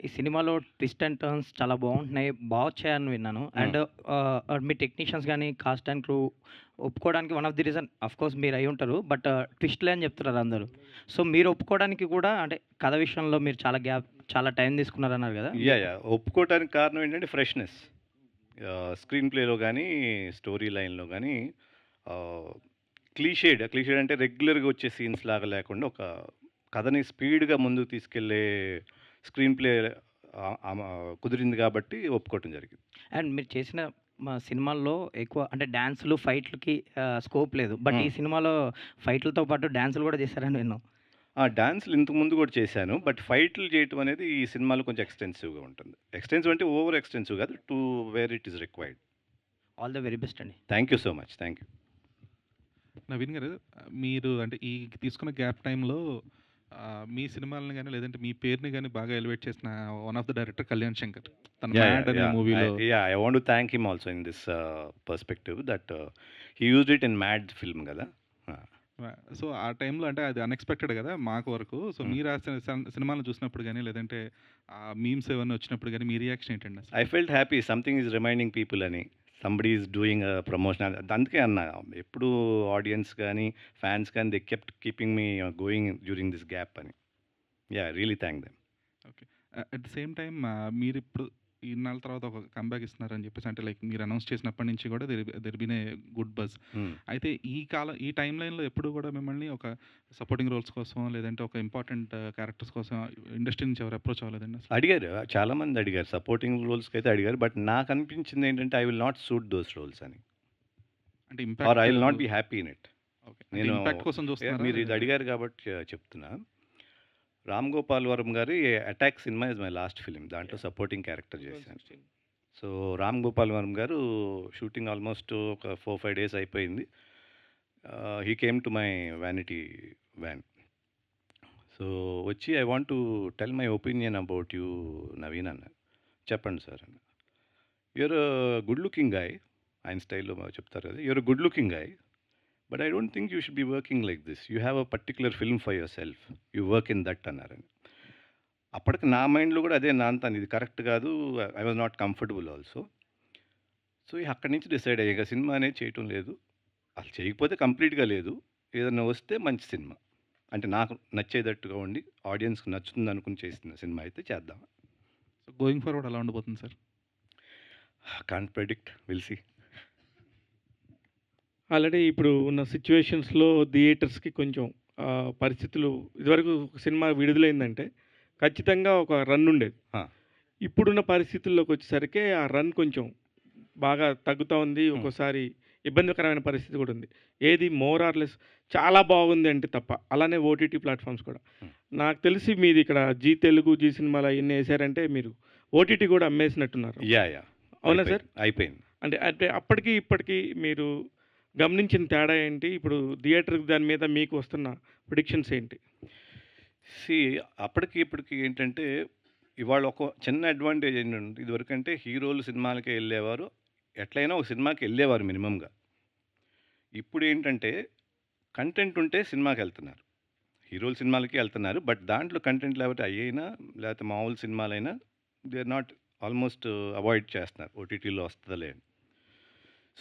ఈ సినిమాలో twist and turns చాలా బాగుంటున్నాయి. వచ్చాయని విన్నాను. హ్మ్. అండ్ మీ టెక్నీషియన్స్ గాని, కాస్ట్ అండ్ క్రూ ఒప్పుకోవడానికి one of the reason of course మీరు అయ్యుంటారు. బట్ ట్విస్ట్‌లే అని చెప్తున్నారు అందరూ. సో, మీరు ఒప్పుకోవడానికి కూడా అంటే కథ విషయంలో మీరు చాలా టైం తీసుకున్నారన్నారు గదా! యాహ్! ఒప్పుకోవటానికి కారణం ఏంటంటే ఫ్రెష్‌నెస్. స్క్రీన్ ప్లేలో గానీ, స్టోరీ లైన్‌లో గానీ ఆహ్, క్లీషేడ్ అంటే రెగ్యులర్‌గా వచ్చే సీన్స్ లాగా లేకుండా ఒక కథని స్పీడ్‌గా ముందుకు తీసుకెళ్ళే స్క్రీన్ ప్లే ఆహ్, ఆమ కుదిరింది కాబట్టి ఒప్పుకోవటం జరిగింది. అండ్ మీరు చేసిన సినిమాల్లో ఎక్కువ అంటే డాన్సులు, ఫైట్‌లకి స్కోప్ లేదు. బట్ ఈ హ్మ్. సినిమాలో ఫైట్‌లతో పాటు డాన్సులు కూడా చేశారని విన్నాం. డాన్స్‌లు ఇంతకు ముందు గూడా చేశాను. బట్ ఫైట్‌లు చేయటం అనేది ఈ సినిమాలో కొంచెం ఎక్స్‌టెన్సివ్‌గా ఉంటుంది. ఎక్స్‌టెన్సివ్ అంటే ఓవర్ ఎక్స్‌టెన్సివ్ కాదు. To where it is required. All the very best అండి. Thank you so much. Thank you. Naveen గారు, మీరు అంటే ఈ తీసుకున్న గ్యాప్ టైమ్‌లో మీ సినిమాలని గాని, లేదంటే మీ పేరుని గాని బాగా ఎలివేట్ చేసిన one of the director Kalyan Shankar. తన 'మ్యాడ్' అనే మూవీలో I want to thank him also in this perspective that he used it in 'Mad' film గదా! ఆ! సో, ఆ టైంలో అంటే అది అన్‌ఎక్స్‌పెక్టెడ్ గదా! మాకు వరకు. సో, హ్మ్. మీరు ఆ సినిమాలను చూసినప్పుడు గాని, లేదంటే మీమ్స్ ఏవన్నా వచ్చినప్పుడు గాని, మీ రియాక్షన్ ఏంటండి అసలు? I felt happy something is reminding people అని. సంబడీ ఈస్ డూయింగ్ ప్రమోషన్ అందుకే అన్నా. ఎప్పుడూ ఆడియన్స్ గాని, ఫాన్స్ గాని they kept keeping me going during this gap అని. Really thank them. Okay. At the same time మీరిప్పుడు ఇన్నాళ్ళ తర్వాత ఒక కమ్‌బ్యాక్ ఇస్తున్నారని చెప్పేసి అంటే లైక్ మీరు అనౌన్స్ చేసినప్పటి నుంచి కూడా there been a good buzz. Hmm. అయితే ఈ టైమ్ లైన్‌లో ఎప్పుడు కూడా మిమ్మల్ని ఒక సపోర్టింగ్ రోల్స్ కోసం లేదంటే ఒక ఇంపార్టెంట్ క్యారెక్టర్స్ కోసం ఇండస్ట్రీ నుంచి ఎవరు అప్రోచ్ అవ్వలేదండి అసలు? అడిగారు. చాలా మంది అడిగారు. సపోర్టింగ్ రోల్స్‌కైతే అడిగారు. బట్ నాకనిపించిందేంటంటే I will not suit those roles అని. అంటే or I impact will not be happy in it. Okay. అంటే నేను ఇంపాక్ట్ కోసం చూస్తున్నారా? మీరు ఇది లేదంటే అడిగారు కాబట్టి చెప్తున్నా. 'రామ్ గోపాల్ వర్మ' గారి 'attack' cinema is my last film. దాంట్లో సపోర్టింగ్ క్యారెక్టర్ చేశాను. 2016. సో, 'రామ్ గోపాల్ వర్మ' గారు షూటింగ్ ఆల్మోస్ట్ ఒక 4, 5 డేస్ అయిపోయింది. He came to my vanity van. So, వచ్చి I want to tell my opinion about you Naveen అన్నారు. చెప్పండి సార్ అన్నా. You're good looking guy. ఆయన స్టైల్‌లో చెప్తారు కదా! You're good looking guy. But I don't think you should be working like this. You have a particular film for yourself. You work in that అన్నారండి. అప్పటికి నా మైండ్‌లో కూడా అదే నానుతాను. ఇది కరెక్ట్ కాదు. I was not comfortable also. So, అక్కడి నుంచి డిసైడ్ అయ్యా. ఇక సినిమా అనేది చేయటం లేదు. అసలు చేయకపోతే కంప్లీట్‌గా లేదు. ఏదన్నా వస్తే మంచి సినిమా. అంటే నాకు నచ్చేటట్టుగా ఉండి, ఆడియన్స్‌కి నచ్చుతుందనుకుని చేసిన సినిమా అయితే చేద్దాం. సో, గోయింగ్ ఫార్వర్డ్ ఎలా ఉండబోతుంది sir? Can't predict. Will see. Already ఇప్పుడు ఉన్న సిట్యుయేషన్స్‌లో థియేటర్స్‌కి కొంచెం పరిస్థితులు ఇదివరకు ఒక సినిమా విడుదలైందంటే ఖచ్చితంగా ఒక రన్ ఉండేది. ఆ! ఇప్పుడున్న పరిస్థితుల్లోకొచ్చేసరికి ఆ రన్ కొంచెం బాగా తగ్గుతా ఉంది. హ్మ్. ఒక్కోసారి ఇబ్బందికరమైన పరిస్థితి కూడా ఉంది. ఏది మోర్ ఆర్ లెస్ చాలా బాగుంది అంటే తప్ప. అలానే ఓటీటీ ప్లాట్‌ఫార్మ్స్ కూడా. హ్మ్. నాకు తెలిసి మీది ఇక్కడ జీ తెలుగు, జీ సినిమాలు అయన్నీ ఎసారంటే మీరు ఓటీటీ కూడా అమ్మేసినట్టున్నారు. యాహ్! అవునా సార్? అయిపోయింది. అంటే అంటే అప్పటికి, ఇప్పటికి మీరు గమనించిన తేడా ఏంటి? ఇప్పుడు థియేటర్ దాని మీద మీకు వస్తున్న ప్రిడిక్షన్స్ ఏంటి? సీ అప్పటికి ఇప్పటికి ఏంటంటే, ఇవాళ ఒక చిన్న అడ్వాంటేజ్ ఏంటంటే, ఇదివరకంటే హీరోలు సినిమాలకే ఎళ్ళేవారు. ఎట్లైనా ఒక సినిమాకెళ్ళేవారు మినిమమ్‌గా. ఇప్పుడేంటంటే, కంటెంట్ ఉంటే సినిమాకెళ్తున్నారు. హీరోల సినిమాలకే ఎళ్తున్నారు. బట్ దాంట్లో కంటెంట్ లేకపోతే అయ్యైనా, లేకపోతే మామూలు సినిమాలైనా they are not almost avoid చేస్తున్నారు. ఓటీటీలో వస్తదిలే అని.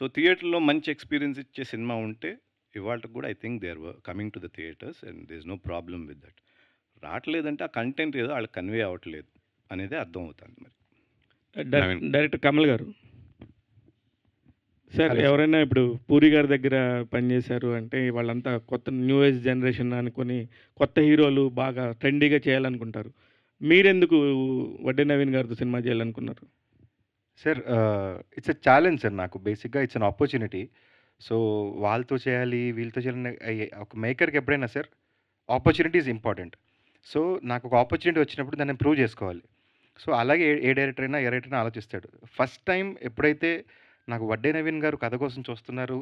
సో, థియేటర్‌లో మంచి ఎక్స్‌పీరియన్స్ ఇచ్చే సినిమా ఉంటే, ఇవాల్టికి కూడా I think they are coming to the theatres and there is no problem with that. రావట్లేదంటే ఆ కంటెంట్ ఏదో ఆళ్ళకి కన్వే అవ్వట్లేదు అనేదే అర్థమవుతుంది మరి. నవీన్. డైరెక్టర్ కమల్ గారు. Sir hello sir. ఎవరైనా ఇప్పుడు పూరి గారి దగ్గర పనిచేశారు అంటే వాళ్ళంతా కొత్త న్యూ ఏజ్ జనరేషన్ అనుకుని కొత్త హీరోలు బాగా ట్రెండీగా చేయాలనుకుంటారు. మీరెందుకు వడ్డే నవీన్ గారితో సినిమా చేయాలనుకున్నారు? Sir it's a challenge sir నాకు బేసిక్‌గా ఇట్స్ అన్ ఆపర్చునిటీ. సో, వాళ్ళతో చేయాలి, వీళ్ళతో చేయాలని ఒక మేకర్‌కి ఎప్పుడైనా sir opportunity is important. So, నాకు ఒక ఆపర్చునిటీ వచ్చినప్పుడు దాన్ని ప్రూవ్ చేసుకోవాలి. సో, అలాగే ఏ డైరెక్టర్ అయినా, ఏ రైటర్ అయినా ఆలోచిస్తాడు. ఫస్ట్ టైమ్ ఎప్పుడైతే నాకు వడ్డే నవీన్ గారు కథ కోసం చూస్తున్నారు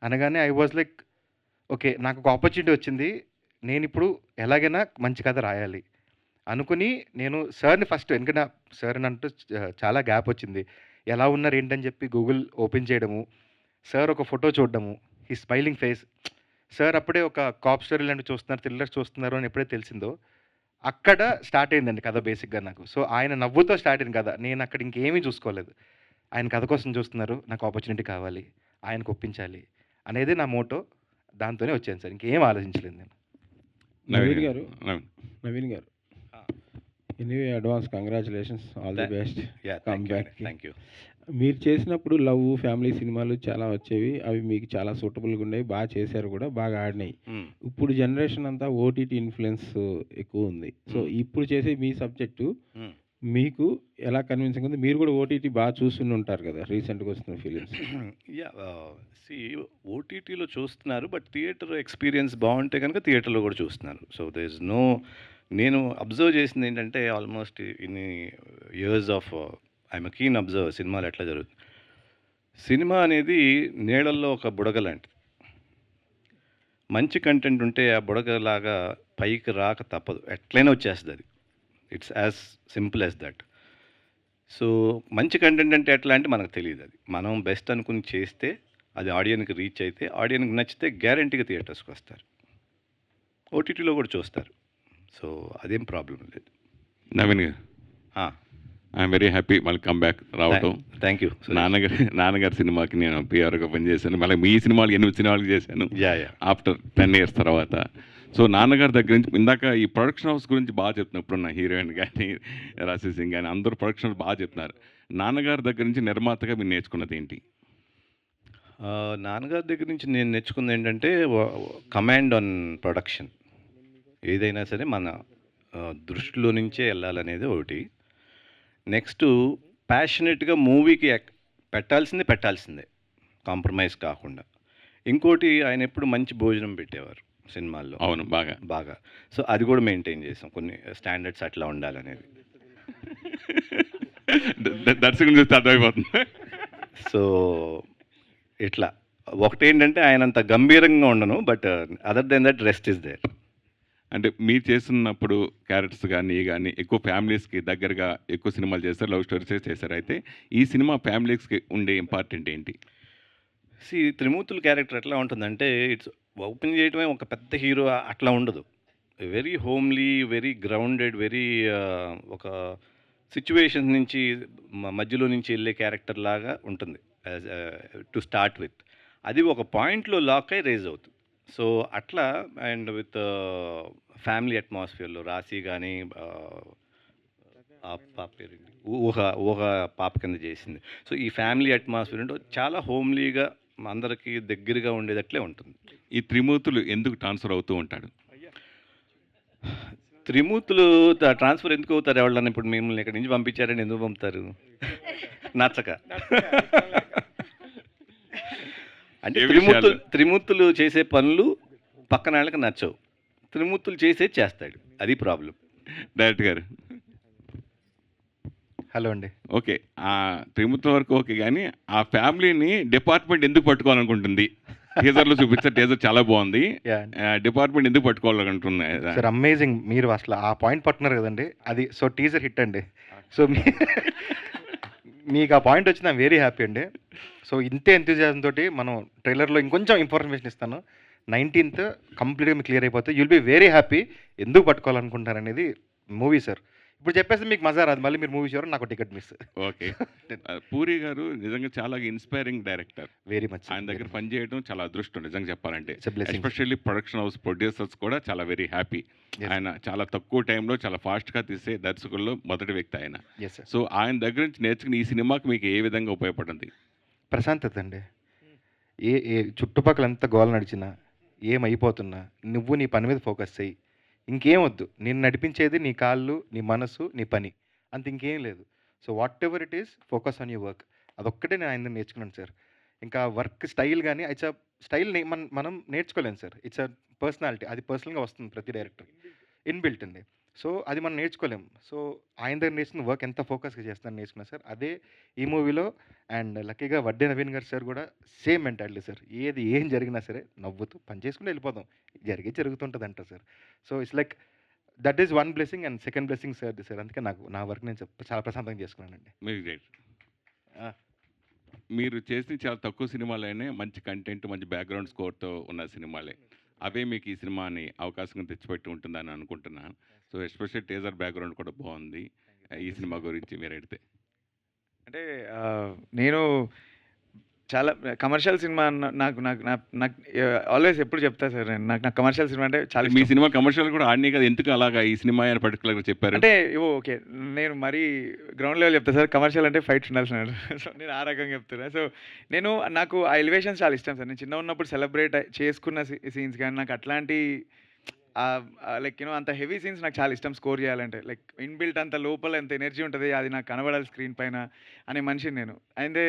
అనగానే ఐ వాస్ లైక్ ఓకే. నాకొక ఆపర్చునిటీ వచ్చింది. నేనిప్పుడు ఎలాగైనా మంచి కథ రాయాలి అనుకుని నేను సార్‌ని ఫస్ట్ ఎందుకంటే సార్‌ని అంటూ చాలా గ్యాప్ వచ్చింది. ఎలా ఉన్నారు ఏంటని చెప్పి గూగుల్ ఓపెన్ చేయడము. సార్ ఒక ఫోటో చూడడము. హి స్మైలింగ్ ఫేస్. సార్ అప్పుడే ఒక కాప్ స్టోరీ లాంటివి చూస్తున్నారు, థ్రిల్లర్స్ చూస్తున్నారు అని ఎప్పుడైతే తెలిసిందో అక్కడ స్టార్ట్ అయిందండి కథ బేసిక్‌గా నాకు. సో, ఆయన నవ్వుతో స్టార్ట్ అయింది కథ. నేను అక్కడ ఇంకేమీ చూసుకోలేదు. ఆయన కథ కోసం చూస్తున్నారు. నాకు ఆపర్చునిటీ కావాలి. ఆయనకు ఒప్పించాలి అనేది నా మోటో. దాంతోనే వచ్చాను సార్. ఇంకేం ఆలోచించలేదు నేను. నవీన్ గారు నవీన్. నవీన్ గారు anyway advance congratulations, all the best. Yeah! Come back. Thank you. మీరు చేసినప్పుడు లవ్ ఫ్యామిలీ సినిమాలు చాలా వచ్చేవి, అవి మీకు చాలా సూటబుల్గా ఉండేవి, బాగా చేశారు కూడా, బాగా ఆడినాయి. హ్మ్. ఇప్పుడు జనరేషన్ అంతా ఓటీటీ ఇన్ఫ్లుయెన్స్ ఎక్కువ ఉంది. సో ఇప్పుడు చేసే మీ సబ్జెక్టు హ్మ్. మీకు ఎలా కన్విన్సింగ్ ఉంది? మీరు కూడా ఓటీటీ బాగా చూస్తూనే ఉంటారు కదా రీసెంట్గా వస్తున్న ఫిలిమ్స్. యాహ్! ఓటీటీలో చూస్తున్నారు. బట్ థియేటర్ ఎక్స్‌పీరియన్స్ బావుంటే గనుక థియేటర్‌లో కూడా చూస్తున్నారు. సో దేర్ ఇస్ నో, నేను అబ్జర్వ్ చేసింది ఏంటంటే ఆల్మోస్ట్ ఇన్ని years of I'm a keen observer సినిమాలు ఎట్లా జరుగుతుంది. సినిమా అనేది నీళ్ళల్లో ఒక బుడగ లాంటిది. మంచి కంటెంట్ ఉంటే ఆ బుడగలాగా పైకి రాక తప్పదు. ఎట్లైనా వచ్చేస్తది అది. It's as simple as that. So మంచి కంటెంట్ అంటే ఎట్లా అంటే మనకు తెలియదు అది. మనం బెస్ట్ అనుకుని చేస్తే అది ఆడియన్‌కి రీచ్ అయితే, ఆడియన్‌కి నచ్చితే గ్యారంటీగా థియేటర్స్‌కి వస్తారు. ఓటీటీలో కూడా చూస్తారు. సో అదేం ప్రాబ్లం లేదు. నవీన్ గారు, ఆ! ఐఎమ్ వెరీ హ్యాపీ మళ్ళీ కమ్ బ్యాక్ రావటం. Thank you. నాన్నగారి సినిమాకి నేను పిఆర్గా పనిచేశాను. మళ్ళీ మీ సినిమాలు 8 సినిమాలు చేశాను యాహ్! ఆఫ్టర్ 10 ఇయర్స్ తర్వాత. సో నాన్నగారి దగ్గర నుంచి ఇందాక ఈ ప్రొడక్షన్ హౌస్ గురించి బాగా చెప్తున్నారు. ఇప్పుడున్న హీరోయిన్ కానీ రాశి సింగ్ కానీ అందరూ ప్రొడక్షన్ హౌస్ బాగా చెప్తున్నారు. నాన్నగారి దగ్గర నుంచి నిర్మాతగా మీరు నేర్చుకున్నది ఏంటి? నాన్నగారి దగ్గర నుంచి నేను నేర్చుకుంది ఏంటంటే కమాండ్ ఆన్ ప్రొడక్షన్. ఏదైనా సరే మన దృష్టిలో నుంచే వెళ్ళాలనేది ఒకటి. నెక్స్ట్ ప్యాషనెట్గా మూవీకి పెట్టాల్సిందే కాంప్రమైజ్ కాకుండా. ఇంకోటి ఆయన ఎప్పుడు మంచి భోజనం పెట్టేవారు సినిమాల్లో. అవును, బాగా. సో అది కూడా మెయింటైన్ చేసాం. కొన్ని స్టాండర్డ్స్ అట్లా ఉండాలనేది. దర్శకుని చూస్తే అర్థమైపోతుంది. సో ఇట్లా ఒకటేంటంటే ఆయన అంత గంభీరంగా ఉండను. But other than that rest is there. అంటే మీరు చేస్తున్నప్పుడు క్యారెక్టర్స్ కానీ ఎక్కువ ఫ్యామిలీస్కి దగ్గరగా ఎక్కువ సినిమాలు చేస్తారు, లవ్ స్టోరీస్ చేశారు. అయితే ఈ సినిమా ఫ్యామిలీస్కి ఉండే ఇంపార్టెంట్ ఏంటి? త్రిమూర్తుల క్యారెక్టర్ ఎట్లా ఉంటుందంటే ఇట్స్ ఓపెన్ చేయడమే ఒక పెద్ద హీరో అట్లా ఉండదు. Very homely, very grounded, very ఒక సిచ్యువేషన్స్ నుంచి మధ్యలో నుంచి వెళ్ళే క్యారెక్టర్ లాగా ఉంటుంది టు స్టార్ట్ విత్. అది ఒక పాయింట్లో లాక్ అయి రేజ్ అవుతుంది. సో అట్లా అండ్ విత్ ఫ్యామిలీ అట్మాస్ఫియర్లో రాశి కానీ ఆ పాప పేరేంటి, ఊహ పాప కింద చేసింది. సో ఈ ఫ్యామిలీ అట్మాస్ఫియర్ అంటే చాలా హోమ్లీగా అందరికీ దగ్గరగా ఉండేటట్లే ఉంటుంది. ఈ త్రిమూర్తులు ఎందుకు ట్రాన్స్ఫర్ అవుతూ ఉంటాడు? త్రిమూర్తులు ట్రాన్స్ఫర్ ఎందుకు అవుతారు? ఎవరన్నా ఇప్పుడు మిమ్మల్ని ఇక్కడి నుంచి పంపించారని ఎందుకు పంపుతారు? నచ్చక. అంటే త్రిమూర్తులు చేసే పనులు పక్కన వాళ్ళకి నచ్చవు. త్రిమూర్తులు చేస్తాడు. అది ప్రాబ్లం. డైరెక్టర్ గారు, హలో అండి. ఓకే, ఆ త్రిమూర్తుల వరకు ఓకే, కానీ ఆ ఫ్యామిలీని డిపార్ట్మెంట్ ఎందుకు పట్టుకోవాలనుకుంటుంది? టీజర్లో చూపించారు, టీజర్ చాలా బాగుంది. డిపార్ట్మెంట్ ఎందుకు పట్టుకోవాలనుకుంటుంది? సార్ అమేజింగ్, మీరు అసలు ఆ పాయింట్ పట్టున్నారు కదండి. అది సో టీజర్ హిట్ అండి. సో మీకు ఆ పాయింట్ వచ్చింది, ఐమ్ వెరీ హ్యాపీ అండి. సో ఇంతే ఎంతూజియాజం తోటి మనం ట్రైలర్లో ఇంకొంచెం ఇన్ఫర్మేషన్ ఇస్తాను. 19th కంప్లీట్గా మీకు క్లియర్ అయిపోతే యుల్ బి వెరీ హ్యాపీ. ఎందుకు పట్టుకోవాలనుకుంటారు అనేది మూవీ సార్. ఇప్పుడు చెప్పేసి మీకు మజా రాదు, మళ్ళీ మీరు మూవీ చూడారు, నాకు టికెట్ మిస్. ఓకే. పూరి గారు నిజంగా చాలా ఇన్స్పైరింగ్ డైరెక్టర్. Very much. ఆయన దగ్గర పనిచేయడం చాలా అదృష్టం నిజంగా చెప్పాలంటే. It's a blessing. Especially production house producers కూడా చాలా వెరీ హ్యాపీ. ఆయన చాలా తక్కువ టైంలో చాలా ఫాస్ట్గా తీసే దర్శకుల్లో మొదటి వ్యక్తి ఆయన. Yes sir. సో ఆయన దగ్గర నుంచి నేర్చుకుని ఈ సినిమాకి మీకు ఏ విధంగా ఉపయోగపడింది? ప్రశాంతత అండి. ఏ చుట్టుపక్కల ఎంత గోల నడిచినా, ఏమైపోతున్నా నువ్వు నీ పని మీద ఫోకస్ చెయ్యి. ఇంకేం వద్దు. నేను నడిపించేది నీ కాళ్ళు, నీ మనసు, నీ పని, అంత ఇంకేం లేదు. So what ever it is, focus on your work. అదొక్కటే నేను ఆయన నేర్చుకున్నాను సార్. ఇంకా వర్క్ స్టైల్ కానీ ఇట్స్ అ స్టైల్ మనం నేర్చుకోలేము సార్. It's a personality. అది పర్సనల్గా వస్తుంది ప్రతి డైరెక్టర్, ఇన్బిల్ట్ అండి. సో అది మనం నేర్చుకోలేము. సో ఆయన దగ్గర నేర్చుకున్న వర్క్ ఎంత ఫోకస్గా చేస్తాను నేర్చుకున్నా సార్. అదే ఈ మూవీలో. అండ్ లక్కీగా వడ్డే నవీన్ గారు సార్ కూడా సేమ్ మెంటాలిటీ సార్. ఏం జరిగినా సరే నవ్వుతూ పని చేసుకుంటూ వెళ్ళిపోతాం, జరుగుతుంటుంది అంటారు sir. So it's like that is one blessing. And second blessing sir sir. అందుకే నాకు నా వర్క్ నేను చాలా ప్రశాంతంగా చేసుకున్నానండి. మీరు చేసిన చాలా తక్కువ సినిమాలైనా మంచి కంటెంట్, మంచి బ్యాక్గ్రౌండ్ స్కోర్తో ఉన్న సినిమాలే. అవే మీకు ఈ సినిమాని అవకాశం తెచ్చిపెట్టి ఉంటుందని అనుకుంటున్నాను. సో ఎస్పెషల్లీ టీజర్ బ్యాక్గ్రౌండ్ కూడా బాగుంది. ఈ సినిమా గురించి మీరు అడిగితే అంటే నేను చాలా కమర్షియల్ సినిమా నాకు నాకు నాకు ఆల్వేస్ ఎప్పుడు చెప్తా సార్ నేను నాకు కమర్షియల్ సినిమా అంటే చాలా మీ ఇష్టం. సినిమా కమర్షియల్ కూడా ఆడినాయి కదా, ఎందుకు అలాగా ఈ సినిమా అని పర్టికులర్గా చెప్పారు? అంటే ఓకే, నేను మరీ గ్రౌండ్ లెవెల్ చెప్తా సార్, కమర్షియల్ అంటే ఫైట్స్ ఉండాల్సిన. సో నేను ఆ రకంగా చెప్తున్నా. సో నాకు ఆ ఎలివేషన్స్ చాలా ఇష్టం సార్. నేను చిన్న ఉన్నప్పుడు సెలబ్రేట్ చేసుకున్న సీన్స్ కానీ నాకు అట్లాంటి లైక్ అంత హెవీ సీన్స్ నాకు చాలా ఇష్టం స్కోర్ చేయాలంటే. లైక్ ఇన్బిల్ట్ అంత లోపల ఎంత ఎనర్జీ ఉంటుంది, అది నాకు కనబడాలి స్క్రీన్ పైన అనే మనిషిని నేను. అయితే